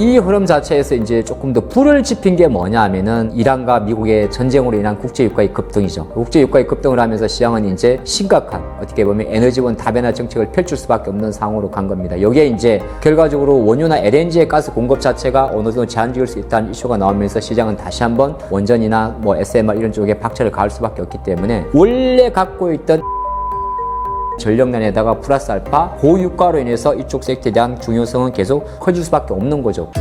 이 흐름 자체에서 이제 조금 더 불을 지핀 게 뭐냐 하면은 이란과 미국의 전쟁으로 인한 국제유가의 급등이죠. 국제유가의 급등을 하면서 시장은 이제 심각한 어떻게 보면 에너지원 다변화 정책을 펼칠 수밖에 없는 상황으로 간 겁니다. 여기에 이제 결과적으로 원유나 LNG의 가스 공급 자체가 어느 정도 제한지을 수 있다는 이슈가 나오면서 시장은 다시 한번 원전이나 뭐 SMR 이런 쪽에 박차를 가할 수밖에 없기 때문에 원래 갖고 있던 전력난에다가 플러스 알파 고유가로 인해서 이쪽 섹터에 대한 중요성은 계속 커질 수밖에 없는 거죠.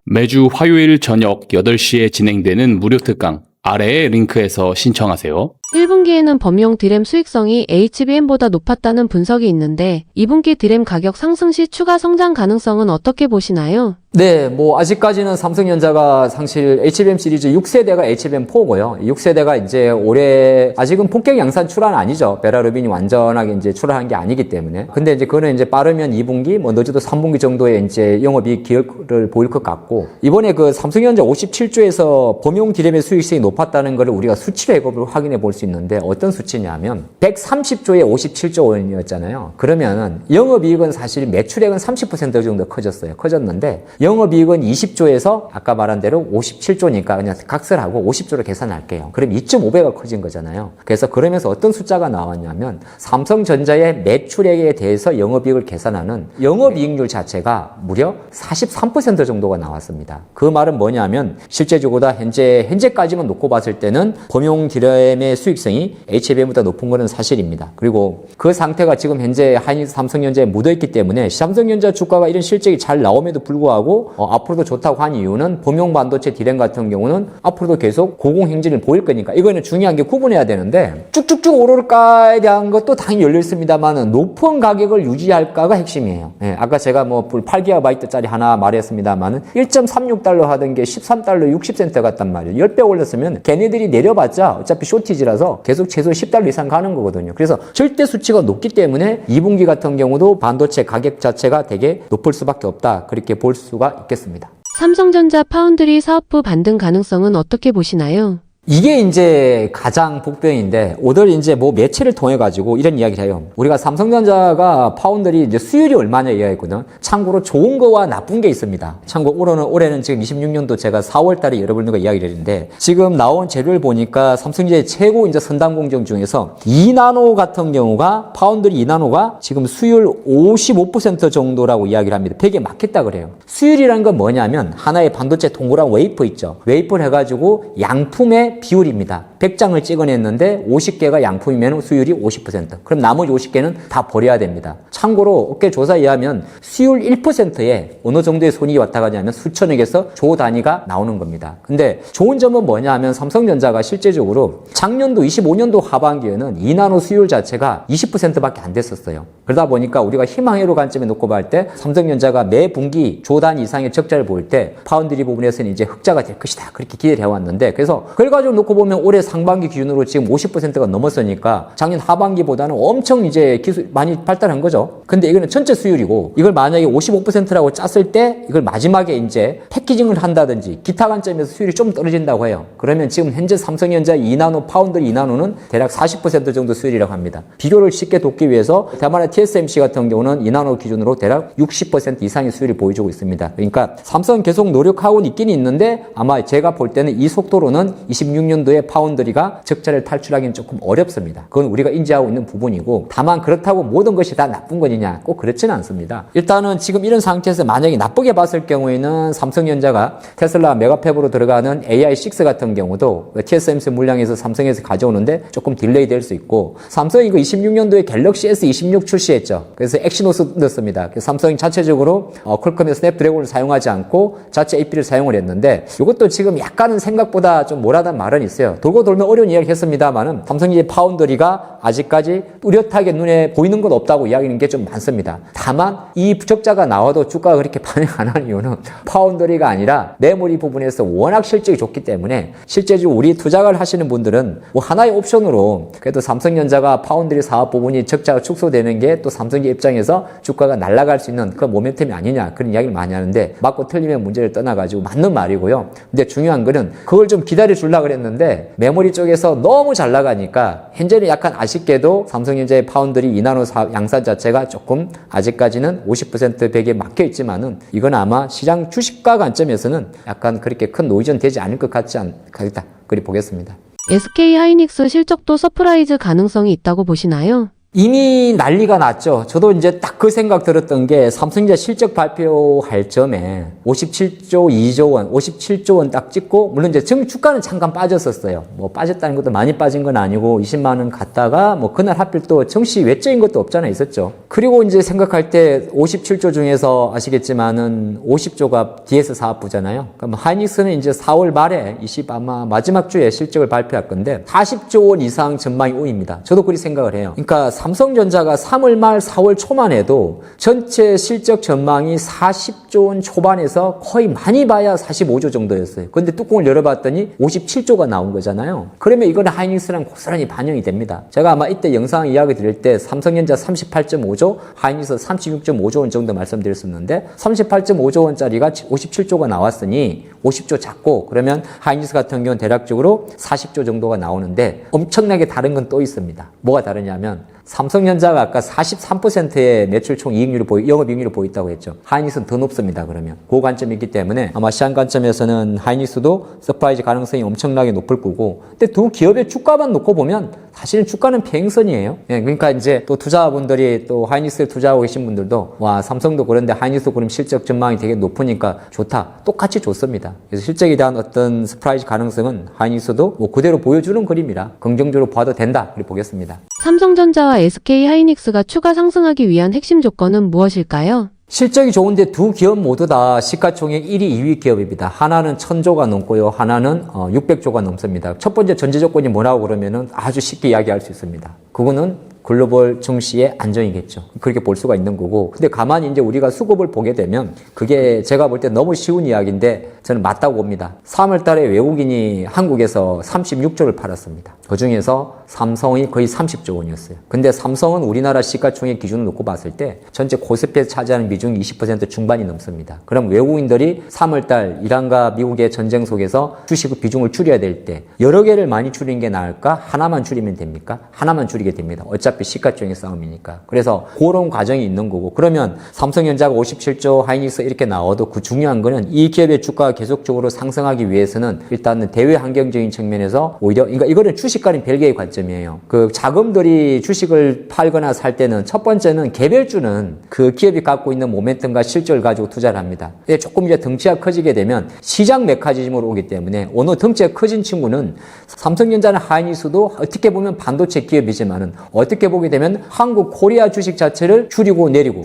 매주 화요일 저녁 8시에 진행되는 무료 특강 아래의 링크에서 신청하세요. 1분기에는 범용 디램 수익성이 HBM보다 높았다는 분석이 있는데 2분기 디램 가격 상승 시 추가 성장 가능성은 어떻게 보시나요? 네, 뭐 아직까지는 삼성전자가 사실 HBM 시리즈 6세대가 HBM4고요. 6세대가 이제 올해 아직은 본격 양산 출하는 아니죠. 베라루빈이 완전하게 이제 출하한 게 아니기 때문에. 근데 이제 그거는 이제 빠르면 2분기, 뭐 늦어도 3분기 정도에 이제 영업이익 기여를 보일 것 같고, 이번에 그 삼성전자 57조에서 범용 디램의 수익성이 높았다는 걸 우리가 수치로 확인해 볼 수 있는데 어떤 수치냐면 130조에 57조 원이었잖아요. 그러면은 영업이익은 사실 매출액은 30% 정도 커졌는데 영업이익은 20조에서 아까 말한 대로 57조니까 그냥 각설하고 50조로 계산할게요. 그럼 2.5배가 커진 거잖아요. 그래서 그러면서 어떤 숫자가 나왔냐면 삼성전자의 매출액에 대해서 영업이익을 계산하는 영업이익률 자체가 무려 43% 정도가 나왔습니다. 그 말은 뭐냐면 실제적으로 현재까지만 놓고 봤을 때는 범용 디램의 수익성이 HBM보다 높은 것은 사실입니다. 그리고 그 상태가 지금 현재 삼성전자에 묻어있기 때문에 삼성전자 주가가 이런 실적이 잘 나옴에도 불구하고 앞으로도 좋다고 한 이유는 범용 반도체 디램 같은 경우는 앞으로도 계속 고공행진을 보일 거니까 이거는 중요한 게 구분해야 되는데 쭉쭉쭉 오를까에 대한 것도 당연히 열려있습니다만 높은 가격을 유지할까가 핵심이에요. 네, 아까 제가 뭐 8GB짜리 하나 말했습니다만 1.36달러 하던 게 13달러 60센트 같단 말이에요. 10배 올렸으면 걔네들이 내려봤자 어차피 쇼티지라서 계속 최소 10달러 이상 가는 거거든요. 그래서 절대 수치가 높기 때문에 2분기 같은 경우도 반도체 가격 자체가 되게 높을 수밖에 없다. 그렇게 볼 수가 있겠습니다. 삼성전자 파운드리 사업부 반등 가능성은 어떻게 보시나요? 이게 이제 가장 복병인데 오늘 이제 뭐 매체를 통해 가지고 이런 이야기를 해요. 우리가 삼성전자가 파운드리 이제 수율이 얼마냐 이야기했거든. 참고로 좋은 거와 나쁜 게 있습니다. 참고 올해는 지금 26년도 제가 4월 달에 여러분들과 이야기를 했는데 지금 나온 재료를 보니까 삼성전자의 최고 이제 선단 공정 중에서 2나노 같은 경우가 파운드리 2나노가 지금 수율 55% 정도라고 이야기를 합니다. 100에 맞겠다 그래요. 수율이라는 건 뭐냐면 하나의 반도체 동그란 웨이퍼 있죠. 웨이퍼를 해가지고 양품의 비율입니다. 100장을 찍어냈는데 50개가 양품이면 수율이 50%. 그럼 나머지 50개는 다 버려야 됩니다. 참고로 업계 조사에 의하면 수율 1%에 어느 정도의 손익이 왔다 가냐면 수천억에서 조 단위가 나오는 겁니다. 근데 좋은 점은 뭐냐 하면 삼성전자가 실제적으로 작년도 25년도 하반기에는 2나노 수율 자체가 20%밖에 안 됐었어요. 그러다 보니까 우리가 희망회로 관점에 놓고 볼 때 삼성전자가 매 분기 조 단위 이상의 적자를 보일 때 파운드리 부분에서는 이제 흑자가 될 것이다. 그렇게 기대를 해왔는데 그래서 결과적으로 놓고 보면 올해 상반기 기준으로 지금 50%가 넘었으니까 작년 하반기보다는 엄청 이제 기술 많이 발달한 거죠. 근데 이거는 전체 수율이고 이걸 만약에 55%라고 짰을 때 이걸 마지막에 이제 패키징을 한다든지 기타 관점에서 수율이 좀 떨어진다고 해요. 그러면 지금 현재 삼성전자 2나노 파운드리 2나노는 대략 40% 정도 수율이라고 합니다. 비교를 쉽게 돕기 위해서 대만의 TSMC 같은 경우는 2나노 기준으로 대략 60% 이상의 수율을 보여주고 있습니다. 그러니까 삼성은 계속 노력하고는 있긴 있는데 아마 제가 볼 때는 이 속도로는 26년도에 파운드리가 적자를 탈출하기는 조금 어렵습니다. 그건 우리가 인지하고 있는 부분이고 다만 그렇다고 모든 것이 다 나쁜 거냐 꼭 그렇지는 않습니다. 일단은 지금 이런 상태에서 만약에 나쁘게 봤을 경우에는 삼성전자가 테슬라 메가팹으로 들어가는 AI6 같은 경우도 TSMC 물량에서 삼성에서 가져오는데 조금 딜레이 될 수 있고 삼성이 그 26년도에 갤럭시 S26 출시했죠. 그래서 엑시노스 넣었습니다. 그래서 삼성이 자체적으로 퀄컴의 스냅드래곤을 사용하지 않고 자체 AP를 사용을 했는데 이것도 지금 약간은 생각보다 좀 뭐라단 말은 있어요. 돌고 돌면 어려운 이야기 했습니다만은 삼성의 파운드리가 아직까지 뚜렷하게 눈에 보이는 건 없다고 이야기하는 게 좀 많습니다. 다만 이 적자가 나와도 주가가 그렇게 반응 안 하는 이유는 파운드리가 아니라 메모리 부분에서 워낙 실적이 좋기 때문에 실제적으로 우리 투자를 하시는 분들은 뭐 하나의 옵션으로 그래도 삼성전자가 파운드리 사업 부분이 적자가 축소되는 게 또 삼성의 입장에서 주가가 날아갈 수 있는 그런 모멘텀이 아니냐 그런 이야기를 많이 하는데 맞고 틀림의 문제를 떠나가지고 맞는 말이고요. 근데 중요한 거는 그걸 좀 기다려 주려고 그랬는데 메모리 쪽에서 너무 잘 나가니까 현재는 약간 아쉽게도 삼성전자의 파운드리 2나노 양산 자체가 조금 아직까지는 50% 100에 막혀 있지만은 이건 아마 시장 주식가 관점에서는 약간 그렇게 큰 노이즈는 되지 않을 것 같지 않겠다. 그리 보겠습니다. SK 하이닉스 실적도 서프라이즈 가능성이 있다고 보시나요? 이미 난리가 났죠. 저도 이제 딱 그 생각 들었던 게 삼성전자 실적 발표할 점에 57조 2조 원, 57조 원 딱 찍고 물론 이제 주가는 잠깐 빠졌었어요. 뭐 빠졌다는 것도 많이 빠진 건 아니고 20만 원 갔다가 뭐 그날 하필 또 정시 외적인 것도 없잖아 있었죠. 그리고 이제 생각할 때 57조 중에서 아시겠지만은 50조가 DS 사업부잖아요. 그럼 하이닉스는 이제 4월 말에 아마 마지막 주에 실적을 발표할 건데 40조 원 이상 전망이 오입니다. 저도 그렇게 생각을 해요. 그러니까 삼성전자가 3월 말 4월 초만 해도 전체 실적 전망이 40조 원 초반에서 거의 많이 봐야 45조 정도였어요. 그런데 뚜껑을 열어봤더니 57조가 나온 거잖아요. 그러면 이건 하이닉스랑 고스란히 반영이 됩니다. 제가 아마 이때 영상 이야기 드릴 때 삼성전자 38.5조, 하이닉스 36.5조 원 정도 말씀드렸었는데 38.5조 원짜리가 57조가 나왔으니 50조 작고 그러면 하이닉스 같은 경우는 대략적으로 40조 정도가 나오는데 엄청나게 다른 건 또 있습니다. 뭐가 다르냐면 삼성전자가 아까 43%의 매출 총 영업이익률을 보였다고 했죠. 하이닉스는 더 높습니다. 그러면 그 관점이 있기 때문에 아마 시장 관점에서는 하이닉스도 서프라이즈 가능성이 엄청나게 높을 거고 근데 두 기업의 주가만 놓고 보면 사실은 주가는 평행선이에요. 예, 그러니까 이제 또 투자분들이 또 하이닉스에 투자하고 계신 분들도 와 삼성도 그런데 하이닉스 그럼 실적 전망이 되게 높으니까 좋다. 똑같이 좋습니다. 그래서 실적에 대한 어떤 서프라이즈 가능성은 하이닉스도 뭐 그대로 보여주는 그림이라 긍정적으로 봐도 된다. 그렇게 보겠습니다. 삼성전자와 SK 하이닉스가 추가 상승하기 위한 핵심 조건은 무엇일까요? 실적이 좋은데 두 기업 모두 다 시가총액 1위, 2위 기업입니다. 하나는 1000조가 넘고요. 하나는 600조가 넘습니다. 첫 번째 전제 조건이 뭐라고 그러면은 아주 쉽게 이야기할 수 있습니다. 그거는 글로벌 증시의 안정이겠죠. 그렇게 볼 수가 있는 거고. 근데 가만히 이제 우리가 수급을 보게 되면 그게 제가 볼 때 너무 쉬운 이야기인데 저는 맞다고 봅니다. 3월 달에 외국인이 한국에서 36조를 팔았습니다. 그 중에서 삼성이 거의 30조 원이었어요. 근데 삼성은 우리나라 시가총액 기준을 놓고 봤을 때 전체 코스피에서 차지하는 비중이 20% 중반이 넘습니다. 그럼 외국인들이 3월 달 이란과 미국의 전쟁 속에서 주식 비중을 줄여야 될 때 여러 개를 많이 줄이는 게 나을까? 하나만 줄이면 됩니까? 하나만 줄이게 됩니다. 어차피 시가총액 싸움이니까. 그래서 그런 과정이 있는 거고 그러면 삼성전자가 57조 하이닉스 이렇게 나와도 그 중요한 거는 이 기업의 주가가 계속적으로 상승하기 위해서는 일단은 대외 환경적인 측면에서 오히려 그러니까 이거는 주식과는 별개의 관점이에요. 그 자금들이 주식을 팔거나 살 때는 첫 번째는 개별주는 그 기업이 갖고 있는 모멘텀과 실적을 가지고 투자를 합니다. 근데 조금 이제 덩치가 커지게 되면 시장 메커니즘으로 오기 때문에 어느 덩치가 커진 친구는 삼성전자나 하이닉스도 어떻게 보면 반도체 기업이지만은 어떻게 보게 되면 한국 코리아 주식 자체를 줄이고 내리고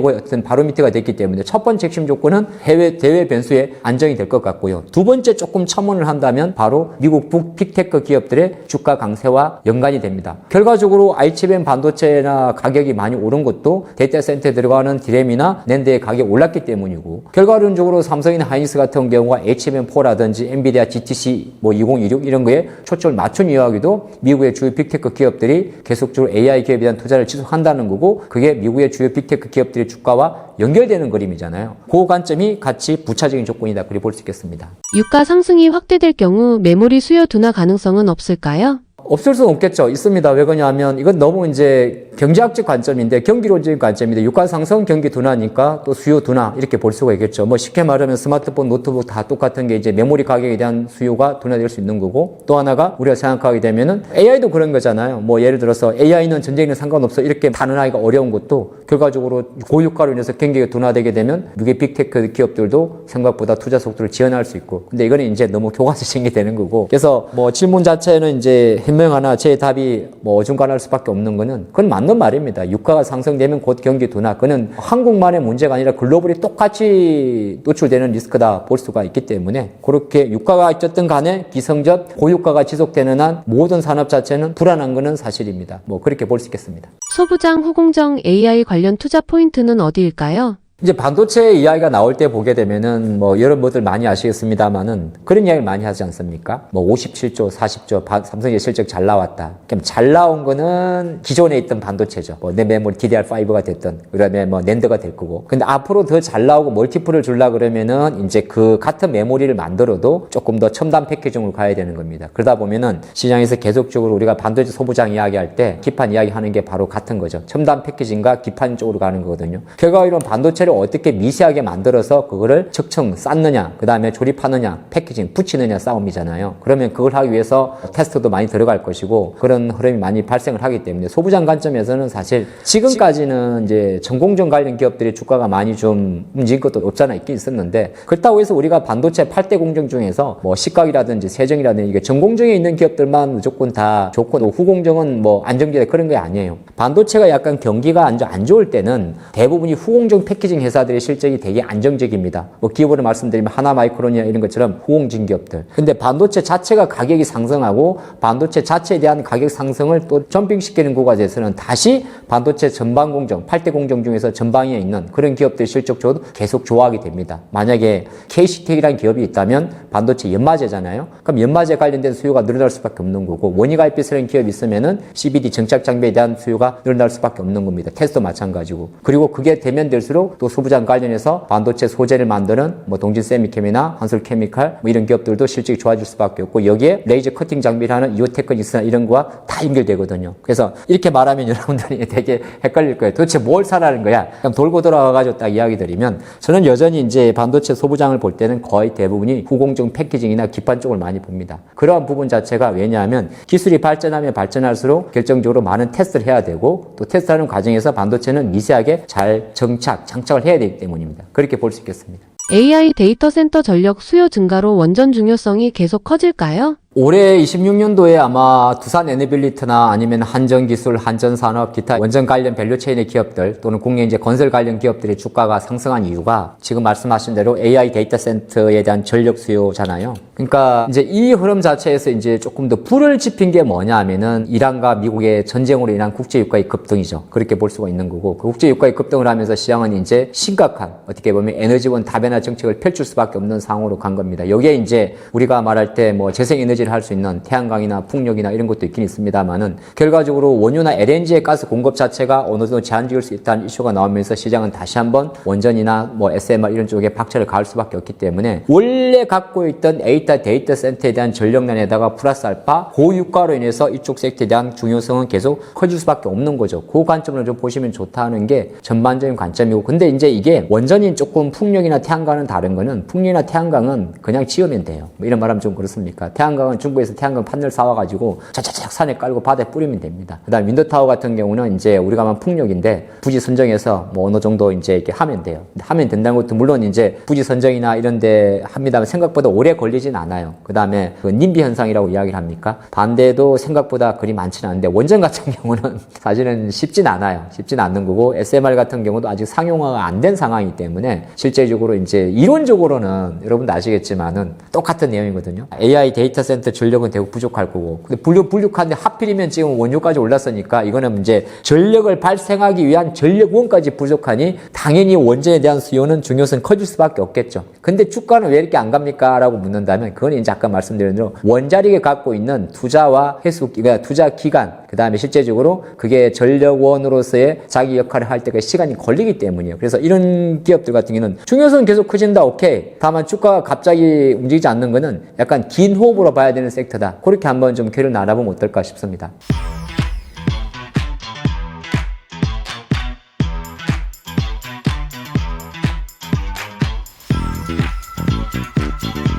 어떤 바로미터가 됐기 때문에 첫 번째 핵심 조건은 해외 대외 변수에 안정이 될 것 같고요. 두 번째 조금 첨언을 한다면 바로 미국 북 빅테크 기업들의 주가 강세와 연관이 됩니다. 결과적으로 ICBM 반도체나 가격이 많이 오른 것도 데이터 센터에 들어가는 디램이나 낸드의 가격이 올랐기 때문이고 결과론적으로 삼성이나 하이닉스 같은 경우가 HBM4라든지 엔비디아 GTC 2026 이런 거에 초점을 맞춘 이야기도 미국의 주요 빅테크 기업들이 계속적으로 AI 기업에 대한 투자를 지속한다는 거고 그게 미국의 주요 빅테크 기업들의 주가와 연결되는 그림이잖아요. 그 관점이 같이 부차적인 조건이다. 그리 볼 수 있겠습니다. 유가 상승이 확대될 경우 메모리 수요 둔화 가능성은 없을까요? 없을 수는 없겠죠. 있습니다. 왜 그러냐면 이건 너무 이제 경제학적 관점인데 경기론적인 관점인데 유가 상승 경기 둔화니까 또 수요 둔화 이렇게 볼 수가 있겠죠. 뭐 쉽게 말하면 스마트폰, 노트북 다 똑같은 게 이제 메모리 가격에 대한 수요가 둔화될 수 있는 거고 또 하나가 우리가 생각하게 되면은 AI도 그런 거잖아요. 뭐 예를 들어서 AI는 전쟁이랑 상관없어 이렇게 단언하기가 어려운 것도 결과적으로 고유가로 인해서 경기가 둔화되게 되면 미국의 빅테크 기업들도 생각보다 투자 속도를 지연할 수 있고 근데 이거는 이제 너무 교과서식이 되는 거고 그래서 뭐 질문 자체는 이제 현명하나 제 답이 뭐 어중간할 수밖에 없는 거는 그건 맞는 말입니다. 유가가 상승되면 곧 경기 둔화. 그는 한국만의 문제가 아니라 글로벌이 똑같이 노출되는 리스크다 볼 수가 있기 때문에 그렇게 유가가 어쨌든 간에 기성적 고유가가 지속되는 한 모든 산업 자체는 불안한 거는 사실입니다. 뭐 그렇게 볼 수 있겠습니다. 소부장 후공정 AI 관련 투자 포인트는 어디일까요? 이제 반도체 이야기가 나올 때 보게 되면은 뭐 여러분들 많이 아시겠습니다만은 그런 이야기를 많이 하지 않습니까? 뭐 57조, 40조 삼성의 실적 잘 나왔다. 그럼 잘 나온 거는 기존에 있던 반도체죠. 뭐 내 메모리 DDR5가 됐든 그다음에 뭐 낸드가 될 거고. 근데 앞으로 더 잘 나오고 멀티플을 주려 그러면은 이제 그 같은 메모리를 만들어도 조금 더 첨단 패키징으로 가야 되는 겁니다. 그러다 보면은 시장에서 계속적으로 우리가 반도체 소부장 이야기할 때 기판 이야기하는 게 바로 같은 거죠. 첨단 패키징과 기판 쪽으로 가는 거거든요. 결과적으로 반도체를 어떻게 미세하게 만들어서 그거를 척청 쌓느냐, 그 다음에 조립하느냐, 패키징 붙이느냐 싸움이잖아요. 그러면 그걸 하기 위해서 테스트도 많이 들어갈 것이고 그런 흐름이 많이 발생을 하기 때문에 소부장 관점에서는 사실 지금까지는 이제 전공정 관련 기업들이 주가가 많이 좀 움직인 것도 없잖아 있긴 있었는데 그렇다고 해서 우리가 반도체 8대 공정 중에서 뭐 시각이라든지 세정이라든지 이게 전공정에 있는 기업들만 무조건 다 좋고 후공정은 뭐 안정기다 그런 게 아니에요. 반도체가 약간 경기가 안 좋을 때는 대부분이 후공정 패키징 회사들의 실적이 되게 안정적입니다. 뭐 기업으로 말씀드리면 하나마이크론이나 이런 것처럼 후공진 기업들. 근데 반도체 자체가 가격이 상승하고 반도체 자체에 대한 가격 상승을 또 점핑시키는 구간에서는 다시 반도체 전방 공정, 8대 공정 중에서 전방에 있는 그런 기업들 실적조도 계속 좋아하게 됩니다. 만약에 KCT라는 기업이 있다면 반도체 연마제잖아요. 그럼 연마제 관련된 수요가 늘어날 수밖에 없는 거고 원익IPS라는 기업이 있으면은 CBD 정착 장비에 대한 수요가 늘어날 수밖에 없는 겁니다. 테스트도 마찬가지고. 그리고 그게 되면 될수록 또 소부장 관련해서 반도체 소재를 만드는 뭐 동진 세미캠이나 한솔케미칼 뭐 이런 기업들도 실적이 좋아질 수밖에 없고 여기에 레이저 커팅 장비를 하는 이오테크닉스나 이런 거와 다 연결되거든요. 그래서 이렇게 말하면 여러분들이 되게 헷갈릴 거예요. 도대체 뭘 사라는 거야? 그럼 돌고 돌아와가지고 딱 이야기 드리면 저는 여전히 이제 반도체 소부장을 볼 때는 거의 대부분이 후공정 패키징이나 기판 쪽을 많이 봅니다. 그러한 부분 자체가 왜냐하면 기술이 발전하면 발전할수록 결정적으로 많은 테스트를 해야 되고 또 테스트하는 과정에서 반도체는 미세하게 잘 장착을 해야 되기 때문입니다. 그렇게 볼 수 있겠습니다. AI 데이터 센터 전력 수요 증가로 원전 중요성이 계속 커질까요? 올해 26년도에 아마 두산 에너빌리티나 아니면 한전기술, 한전산업, 기타 원전 관련 밸류체인의 기업들 또는 국내 이제 건설 관련 기업들의 주가가 상승한 이유가 지금 말씀하신 대로 AI 데이터 센터에 대한 전력 수요잖아요. 그러니까 이제 이 흐름 자체에서 이제 조금 더 불을 지핀 게 뭐냐 하면은 이란과 미국의 전쟁으로 인한 국제유가의 급등이죠. 그렇게 볼 수가 있는 거고 그 국제유가의 급등을 하면서 시장은 이제 심각한 어떻게 보면 에너지원 다변화 정책을 펼칠 수밖에 없는 상황으로 간 겁니다. 여기에 이제 우리가 말할 때 뭐 재생에너지 할 수 있는 태양광이나 풍력이나 이런 것도 있긴 있습니다만은 결과적으로 원유나 LNG의 가스 공급 자체가 어느 정도 제한적일 수 있다는 이슈가 나오면서 시장은 다시 한번 원전이나 뭐 SMR 이런 쪽에 박차를 가할 수밖에 없기 때문에 원래 갖고 있던 데이터 센터에 대한 전력난에다가 플러스 알파 고유가로 인해서 이쪽 섹터에 대한 중요성은 계속 커질 수밖에 없는 거죠. 그 관점을 좀 보시면 좋다는 게 전반적인 관점이고 근데 이제 이게 원전이 조금 풍력이나 태양광은 다른 거는 풍력이나 태양광은 그냥 지으면 돼요. 뭐 이런 말하면 좀 그렇습니까? 태양광은 중국에서 태양광 판넬 사와가지고 차차차 산에 깔고 바다에 뿌리면 됩니다. 그 다음 윈드타워 같은 경우는 이제 우리가 만 풍력인데 부지 선정해서 뭐 어느 정도 이제 이렇게 하면 돼요. 하면 된다는 것도 물론 이제 부지 선정이나 이런 데 합니다만 생각보다 오래 걸리진 않아요. 그 다음에 그 님비 현상이라고 이야기를 합니까? 반대도 생각보다 그리 많지는 않은데 원전 같은 경우는 사실은 쉽진 않아요. 쉽진 않는 거고 SMR 같은 경우도 아직 상용화가 안 된 상황이기 때문에 실제적으로 이제 이론적으로는 여러분도 아시겠지만은 똑같은 내용이거든요. AI 데이터 센터 전력은 대구 부족할 거고 근데 불육한데 하필이면 지금 원유까지 올랐으니까 이거는 이제 전력을 발생하기 위한 전력원까지 부족하니 당연히 원전에 대한 수요는 중요성 커질 수밖에 없겠죠. 근데 주가는 왜 이렇게 안 갑니까? 라고 묻는다면 그건 이제 아까 말씀드린 대로 원자력이 갖고 있는 투자와 그러니까 투자 기간 그 다음에 실제적으로 그게 전력원으로서의 자기 역할을 할 때가 시간이 걸리기 때문이에요. 그래서 이런 기업들 같은 경우는 중요성은 계속 커진다. 오케이. 다만 주가가 갑자기 움직이지 않는 거는 약간 긴 호흡으로 봐야 되는 섹터다. 그렇게 한번 좀 궤를 나눠보면 어떨까 싶습니다.